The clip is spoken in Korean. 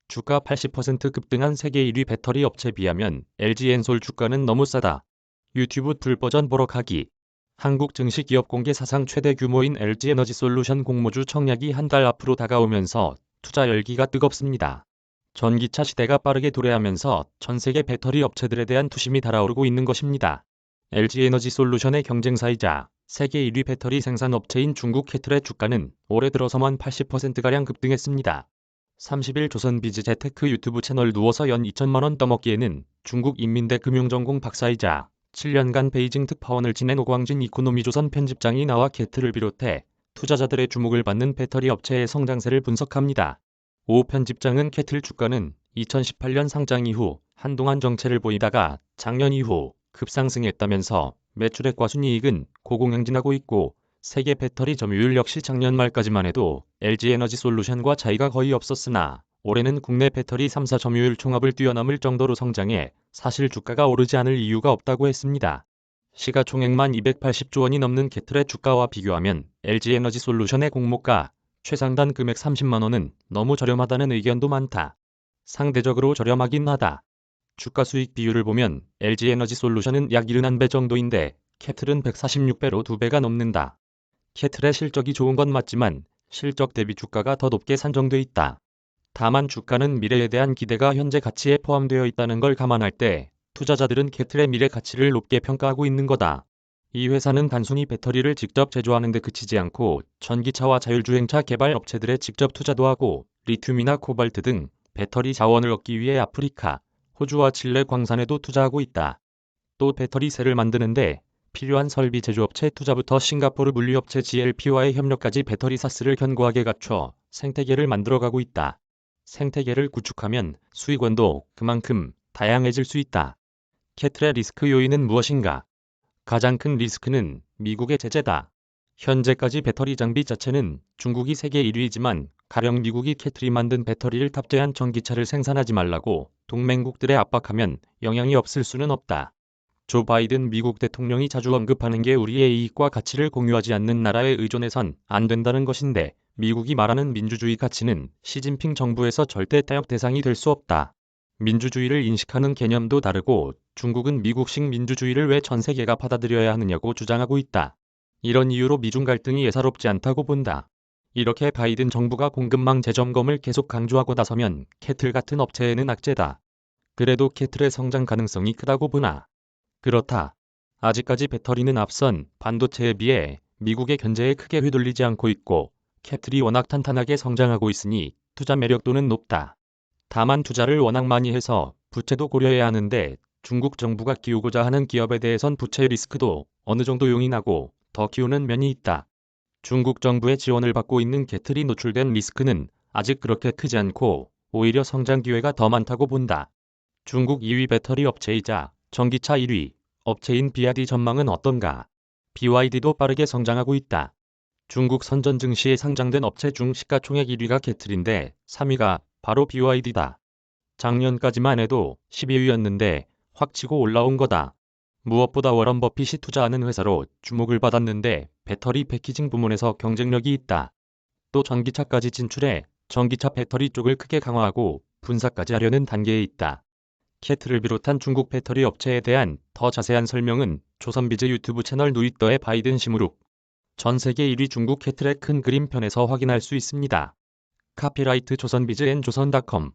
주가 80% 급등한 세계 1위 배터리 업체에 비하면 LG엔솔 주가는 너무 싸다. 유튜브 풀버전 보러 가기. 한국 증시 기업 공개 사상 최대 규모인 LG에너지솔루션 공모주 청약이 한 달 앞으로 다가오면서 투자 열기가 뜨겁습니다. 전기차 시대가 빠르게 도래하면서 전 세계 배터리 업체들에 대한 투심이 달아오르고 있는 것입니다. LG에너지솔루션의 경쟁사이자 세계 1위 배터리 생산 업체인 중국 캐틀의 주가는 올해 들어서만 80%가량 급등했습니다. 30일 조선비즈재테크 유튜브 채널 누워서 연 2천만 원 떠먹기에는 중국 인민대 금융전공 박사이자 7년간 베이징 특파원을 지낸 오광진 이코노미조선 편집장이 나와 캐틀을 비롯해 투자자들의 주목을 받는 배터리 업체의 성장세를 분석합니다. 오 편집장은 캐틀 주가는 2018년 상장 이후 한동안 정체를 보이다가 작년 이후 급상승했다면서 매출액과 순이익은 고공행진하고 있고 세계 배터리 점유율 역시 작년 말까지만 해도 LG에너지솔루션과 차이가 거의 없었으나 올해는 국내 배터리 3사 점유율 총합을 뛰어넘을 정도로 성장해 사실 주가가 오르지 않을 이유가 없다고 했습니다. 시가총액만 280조 원이 넘는 캐틀의 주가와 비교하면 LG에너지솔루션의 공모가 최상단 금액 30만 원은 너무 저렴하다는 의견도 많다. 상대적으로 저렴하긴 하다. 주가 수익 비율을 보면 LG에너지솔루션은 약 71배 정도인데 캐틀은 146배로 2배가 넘는다. 캐틀의 실적이 좋은 건 맞지만 실적 대비 주가가 더 높게 산정돼 있다. 다만 주가는 미래에 대한 기대가 현재 가치에 포함되어 있다는 걸 감안할 때 투자자들은 캐틀의 미래 가치를 높게 평가하고 있는 거다. 이 회사는 단순히 배터리를 직접 제조하는 데 그치지 않고 전기차와 자율주행차 개발 업체들에 직접 투자도 하고 리튬이나 코발트 등 배터리 자원을 얻기 위해 아프리카, 호주와 칠레 광산에도 투자하고 있다. 또 배터리셀을 만드는데 필요한 설비 제조업체 투자부터 싱가포르 물류업체 GLP와의 협력까지 배터리 사스를 견고하게 갖춰 생태계를 만들어가고 있다. 생태계를 구축하면 수익원도 그만큼 다양해질 수 있다. 캐틀의 리스크 요인은 무엇인가? 가장 큰 리스크는 미국의 제재다. 현재까지 배터리 장비 자체는 중국이 세계 1위이지만 가령 미국이 캐틀이 만든 배터리를 탑재한 전기차를 생산하지 말라고 동맹국들에 압박하면 영향이 없을 수는 없다. 조 바이든 미국 대통령이 자주 언급하는 게 우리의 이익과 가치를 공유하지 않는 나라에 의존해선 안 된다는 것인데 미국이 말하는 민주주의 가치는 시진핑 정부에서 절대 타협 대상이 될 수 없다. 민주주의를 인식하는 개념도 다르고 중국은 미국식 민주주의를 왜 전 세계가 받아들여야 하느냐고 주장하고 있다. 이런 이유로 미중 갈등이 예사롭지 않다고 본다. 이렇게 바이든 정부가 공급망 재점검을 계속 강조하고 나서면 캐틀 같은 업체에는 악재다. 그래도 캐틀의 성장 가능성이 크다고 보나. 그렇다. 아직까지 배터리는 앞선 반도체에 비해 미국의 견제에 크게 휘둘리지 않고 있고 캐틀이 워낙 탄탄하게 성장하고 있으니 투자 매력도는 높다. 다만 투자를 워낙 많이 해서 부채도 고려해야 하는데 중국 정부가 키우고자 하는 기업에 대해선 부채 리스크도 어느 정도 용인하고 더 키우는 면이 있다. 중국 정부의 지원을 받고 있는 캐틀이 노출된 리스크는 아직 그렇게 크지 않고 오히려 성장 기회가 더 많다고 본다. 중국 2위 배터리 업체이자 전기차 1위 업체인 BYD 전망은 어떤가? BYD도 빠르게 성장하고 있다. 중국 선전 증시에 상장된 업체 중 시가총액 1위가 캐틀인데 3위가 바로 BYD다. 작년까지만 해도 12위였는데 확 치고 올라온 거다. 무엇보다 워런 버핏이 투자하는 회사로 주목을 받았는데 배터리 패키징 부문에서 경쟁력이 있다. 또 전기차까지 진출해 전기차 배터리 쪽을 크게 강화하고 분사까지 하려는 단계에 있다. 캐틀을 비롯한 중국 배터리 업체에 대한 더 자세한 설명은 조선비즈 유튜브 채널 누이더의 바이든 시무룩. 전 세계 1위 중국 캐틀의 큰 그림 편에서 확인할 수 있습니다. 카피라이트 조선비즈 앤 조선.com